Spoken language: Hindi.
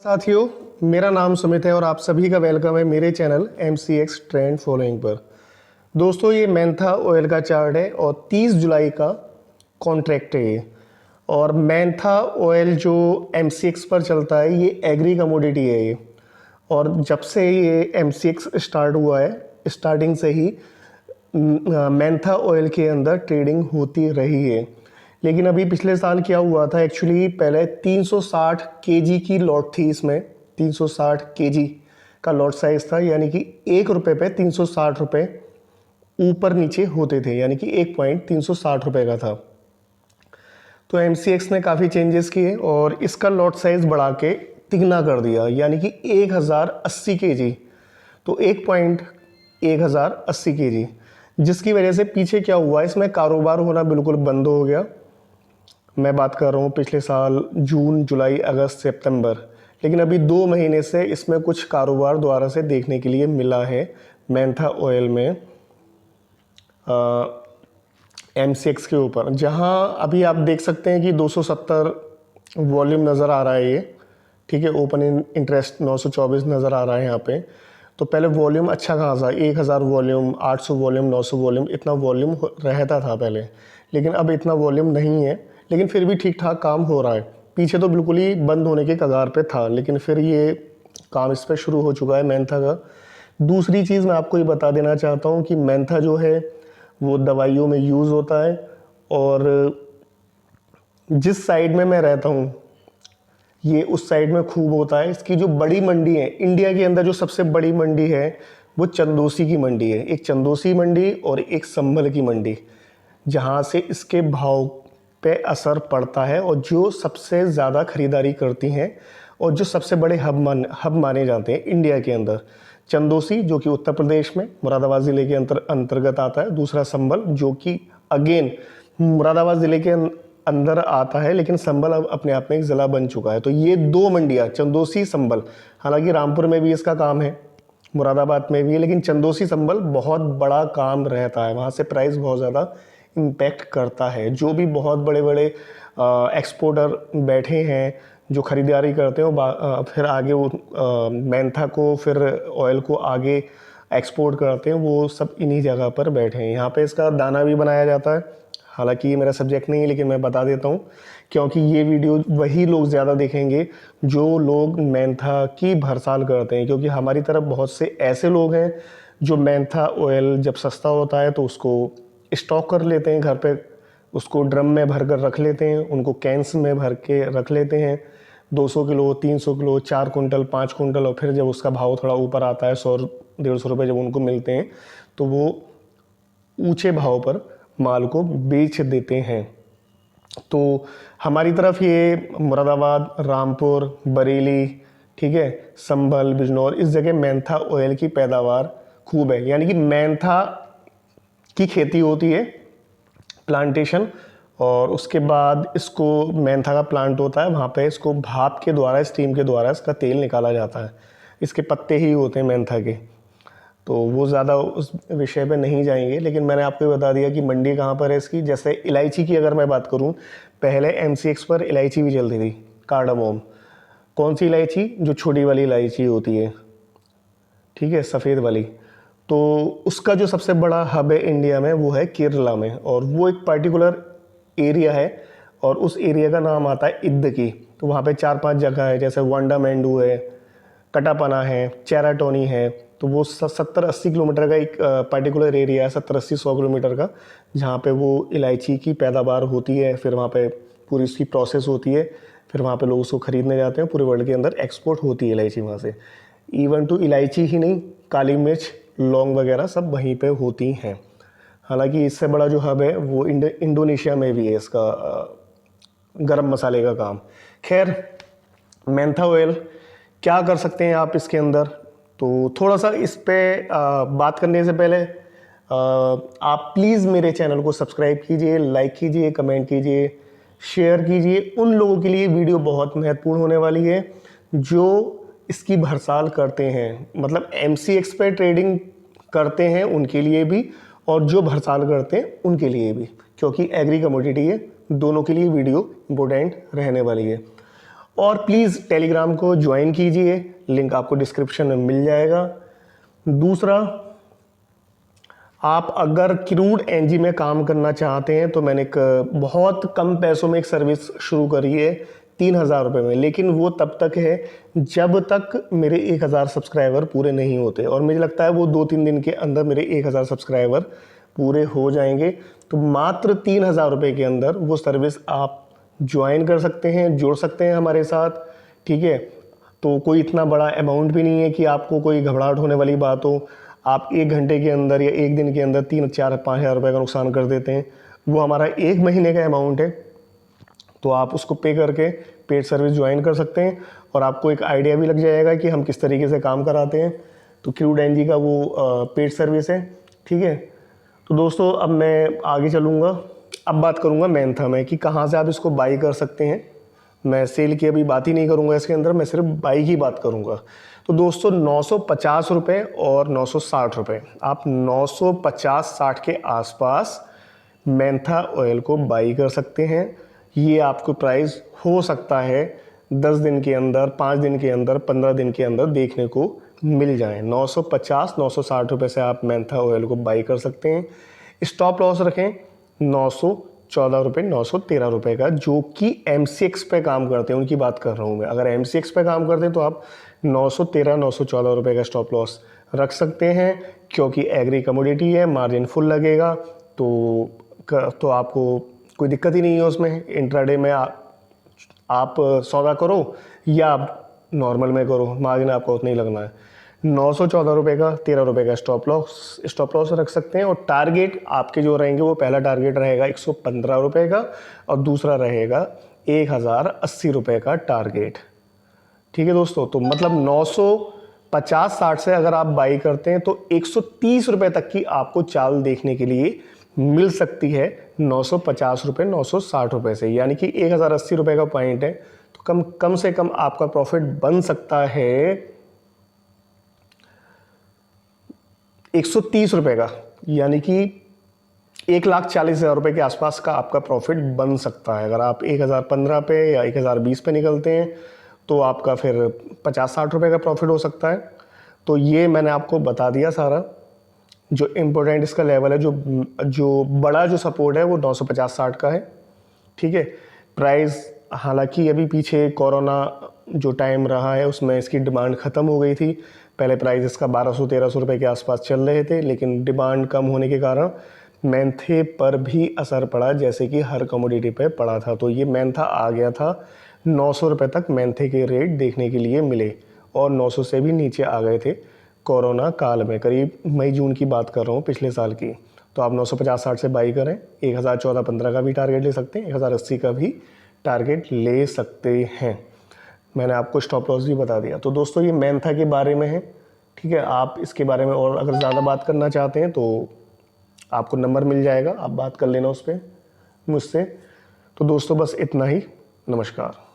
साथियों, मेरा नाम सुमित है और आप सभी का वेलकम है मेरे चैनल MCX ट्रेंड फॉलोइंग पर। दोस्तों, ये मेंथा ऑयल का चार्ट है और 30 जुलाई का कॉन्ट्रैक्ट है ये। और मेंथा ऑयल जो MCX पर चलता है ये एग्री कमोडिटी है ये। और जब से ये MCX स्टार्ट हुआ है, स्टार्टिंग से ही मेंथा ऑयल के अंदर ट्रेडिंग होती रही है। लेकिन अभी पिछले साल क्या हुआ था, एक्चुअली पहले 360 केजी की लॉट थी इसमें। 360 केजी का लॉट साइज था, यानी कि 1 रुपये पे 360 रुपये ऊपर नीचे होते थे, यानी कि 1 पॉइंट 360 रुपये का था। तो MCX ने काफ़ी चेंजेस किए और इसका लॉट साइज बढ़ा के तिगना कर दिया, यानी कि 1080 केजी। तो 1 पॉइंट 1080 केजी, जिसकी वजह से पीछे क्या हुआ, इसमें कारोबार होना बिल्कुल बंद हो गया। मैं बात कर रहा हूँ पिछले साल जून, जुलाई, अगस्त, सितंबर। लेकिन अभी 2 महीने से इसमें कुछ कारोबार दोबारा से देखने के लिए मिला है मेंथा ऑयल में MCX के ऊपर, जहाँ अभी आप देख सकते हैं कि 270 वॉल्यूम नज़र आ रहा है ये। ठीक है, ओपन इंटरेस्ट 924 नज़र आ रहा है यहाँ पे। तो पहले वॉल्यूम अच्छा खासा 1000 वॉल्यूम, 800 वॉल्यूम, 900 वॉल्यूम, इतना वॉल्यूम रहता था पहले। लेकिन अब इतना वॉल्यूम नहीं है, लेकिन फिर भी ठीक ठाक काम हो रहा है। पीछे तो बिल्कुल ही बंद होने के कगार पे था, लेकिन फिर ये काम इस पर शुरू हो चुका है मेंथा का। दूसरी चीज़ मैं आपको ये बता देना चाहता हूँ कि मेंथा जो है वो दवाइयों में यूज़ होता है। और जिस साइड में मैं रहता हूँ ये उस साइड में खूब होता है। इसकी जो बड़ी मंडी है इंडिया के अंदर, जो सबसे बड़ी मंडी है वो चंदोसी की मंडी है। एक चंदोसी मंडी और एक संभल की मंडी, जहाँ से इसके भाव पे असर पड़ता है और जो सबसे ज़्यादा खरीदारी करती हैं और जो सबसे बड़े हब माने जाते हैं इंडिया के अंदर। चंदोसी जो कि उत्तर प्रदेश में मुरादाबाद ज़िले के अंतर्गत आता है। दूसरा संभल जो कि अगेन मुरादाबाद ज़िले के अंदर आता है, लेकिन संभल अब अपने आप में एक ज़िला बन चुका है। तो ये 2 मंडियाँ, चंदोसी, संभल। हालांकि रामपुर में भी इसका काम है, मुरादाबाद में भी है, लेकिन चंदोसी, संभल बहुत बड़ा काम रहता है। वहाँ से प्राइस बहुत ज़्यादा इम्पैक्ट करता है। जो भी बहुत बड़े बड़े एक्सपोर्टर बैठे हैं जो ख़रीदारी करते हैं, फिर आगे वो मेंथा को, फिर ऑयल को आगे एक्सपोर्ट करते हैं, वो सब इन्हीं जगह पर बैठे हैं। यहाँ पे इसका दाना भी बनाया जाता है। हालांकि ये मेरा सब्जेक्ट नहीं है, लेकिन मैं बता देता हूँ क्योंकि ये वीडियो वही लोग ज़्यादा देखेंगे जो लोग मेंथा की भरसाल करते हैं। क्योंकि हमारी तरफ बहुत से ऐसे लोग हैं जो मेंथा ऑयल जब सस्ता होता है तो उसको स्टॉक कर लेते हैं घर पे, उसको ड्रम में भर कर रख लेते हैं, उनको कैंस में भर के रख लेते हैं, 200 किलो, 300 किलो, 4 कुंटल, 5 कुंटल। और फिर जब उसका भाव थोड़ा ऊपर आता है, 100-150 रुपये जब उनको मिलते हैं, तो वो ऊंचे भाव पर माल को बेच देते हैं। तो हमारी तरफ ये मुरादाबाद, रामपुर, बरेली, ठीक है, संभल, बिजनौर, इस जगह मेंथा ऑयल की पैदावार खूब है। यानी कि मेंथा की खेती होती है, प्लांटेशन, और उसके बाद इसको मेंथा का प्लांट होता है, वहाँ पे इसको भाप के द्वारा, स्टीम के द्वारा इसका तेल निकाला जाता है। इसके पत्ते ही होते हैं मेंथा के। तो वो ज़्यादा उस विषय पे नहीं जाएंगे, लेकिन मैंने आपको बता दिया कि मंडी कहाँ पर है इसकी। जैसे इलायची की अगर मैं बात करूँ, पहले MCX पर इलायची भी चलती थी, कार्डामोम। कौन सी इलायची? जो छोटी वाली इलायची होती है, ठीक है, सफ़ेद वाली। तो उसका जो सबसे बड़ा हब है इंडिया में वो है केरला में, और वो एक पर्टिकुलर एरिया है और उस एरिया का नाम आता है इद्दकी। तो वहाँ पे 4-5 जगह है, जैसे वांडामेंडू है, कटापना है, चेराटोनी है। तो वो 70-80 किलोमीटर का एक पर्टिकुलर एरिया है, 70-80-100 किलोमीटर का, जहाँ पे वो इलायची की पैदावार होती है। फिर वहाँ पे पूरी उसकी प्रोसेस होती है, फिर वहाँ पे लोग उसको ख़रीदने जाते हैं। पूरे वर्ल्ड के अंदर एक्सपोर्ट होती है इलायची वहाँ से। इवन टू इलायची ही नहीं, काली मिर्च, लौंग वगैरह सब वहीं पे होती हैं। हालांकि इससे बड़ा जो हब है वो इंडोनेशिया में भी है इसका गरम मसाले का काम। खैर, मेंथा ऑयल क्या कर सकते हैं आप इसके अंदर, तो थोड़ा सा इस पे बात करने से पहले आप प्लीज़ मेरे चैनल को सब्सक्राइब कीजिए, लाइक कीजिए, कमेंट कीजिए, शेयर कीजिए। उन लोगों के लिए वीडियो बहुत महत्वपूर्ण होने वाली है जो इसकी भरसाल करते हैं, मतलब MCX पे ट्रेडिंग करते हैं उनके लिए भी, और जो भरसाल करते हैं उनके लिए भी, क्योंकि एग्री कमोडिटी है, दोनों के लिए वीडियो इम्पोर्टेंट रहने वाली है। और प्लीज़ टेलीग्राम को ज्वाइन कीजिए, लिंक आपको डिस्क्रिप्शन में मिल जाएगा। दूसरा, आप अगर क्रूड एनजी में काम करना चाहते हैं तो मैंने एक बहुत कम पैसों में एक सर्विस शुरू करी है 3,000 रुपये में, लेकिन वो तब तक है जब तक मेरे 1,000 सब्सक्राइबर पूरे नहीं होते, और मुझे लगता है वो 2-3 दिन के अंदर मेरे 1,000 सब्सक्राइबर पूरे हो जाएंगे। तो मात्र 3,000 रुपये के अंदर वो सर्विस आप ज्वाइन कर सकते हैं, जुड़ सकते हैं हमारे साथ, ठीक है। तो कोई इतना बड़ा अमाउंट भी नहीं है कि आपको कोई घबराहट होने वाली बात हो। आप 1 घंटे के अंदर या 1 दिन के अंदर 3-4-5 हज़ार रुपये का नुकसान कर देते हैं। वो हमारा 1 महीने का अमाउंट है, तो आप उसको पे करके पेड सर्विस ज्वाइन कर सकते हैं, और आपको एक आइडिया भी लग जाएगा कि हम किस तरीके से काम कराते हैं। तो क्रूड एनजी का वो पेड सर्विस है, ठीक है। तो दोस्तों अब मैं आगे चलूँगा, अब बात करूँगा मैंथा में कि कहाँ से आप इसको बाई कर सकते हैं। मैं सेल की अभी बात ही नहीं करूँगा इसके अंदर, मैं सिर्फ बाई की बात करूँगा। तो दोस्तों 950 रुपये और 960 रुपये, आप 950-60 के आसपास मैंथा ऑयल को बाई कर सकते हैं। ये आपको प्राइस हो सकता है 10 दिन के अंदर, 5 दिन के अंदर, 15 दिन के अंदर देखने को मिल जाए। 950-960 रुपये से आप मैंथा ऑयल को बाई कर सकते हैं। स्टॉप लॉस रखें 914 रुपये, 913 रुपये का, जो कि MCX पे काम करते हैं उनकी बात कर रहा हूँ मैं। अगर MCX पे काम करते हैं तो आप 913-914 रुपये का स्टॉप लॉस रख सकते हैं, क्योंकि एग्री कमोडिटी है, मार्जिन फुल लगेगा, तो आपको कोई दिक्कत ही नहीं है उसमें। इंट्राडे में आप सौदा करो या आप नॉर्मल में करो, मार्जिन आपको उतना ही लगना है। 914 रुपये का 13 रुपये का स्टॉप लॉस रख सकते हैं। और टारगेट आपके जो रहेंगे, वो पहला टारगेट रहेगा 115 रुपये का, और दूसरा रहेगा 1,080 रुपये का टारगेट, ठीक है दोस्तों। तो मतलब 950-60 से अगर आप बाई करते हैं तो 130 रुपये तक की आपको चाल देखने के लिए मिल सकती है 950 रुपये, 960 रुपये से, यानी कि 1,080 रुपये का पॉइंट है। तो कम से कम आपका प्रॉफिट बन सकता है 130 रुपये का, यानी कि 1,40,000 रुपये के आसपास का आपका प्रॉफिट बन सकता है। अगर आप 1,015 पे या 1,020 पे निकलते हैं तो आपका फिर 50-60 रुपये का प्रॉफिट हो सकता है। तो ये मैंने आपको बता दिया सारा। जो इम्पोर्टेंट इसका लेवल है, जो बड़ा जो सपोर्ट है वो 950-60 का है, ठीक है। प्राइस हालांकि अभी पीछे कोरोना जो टाइम रहा है उसमें इसकी डिमांड ख़त्म हो गई थी। पहले प्राइस इसका 1200-1300 रुपये के आसपास चल रहे थे, लेकिन डिमांड कम होने के कारण मैंथे पर भी असर पड़ा, जैसे कि हर कमोडिटी पे पड़ा था। तो ये मैंथा आ गया था 900 रुपये तक मैंथे के रेट देखने के लिए मिले, और 900 से भी नीचे आ गए थे कोरोना काल में, करीब मई-जून की बात कर रहा हूँ, पिछले साल की। तो आप 950-60 से बाई करें, 1,014-15 का भी टारगेट ले सकते हैं, 1,080 का भी टारगेट ले सकते हैं। मैंने आपको स्टॉप लॉस भी बता दिया। तो दोस्तों ये मैंथा के बारे में है, ठीक है। आप इसके बारे में और अगर ज़्यादा बात करना चाहते हैं तो आपको नंबर मिल जाएगा, आप बात कर लेना उस पर मुझसे। तो दोस्तों बस इतना ही, नमस्कार।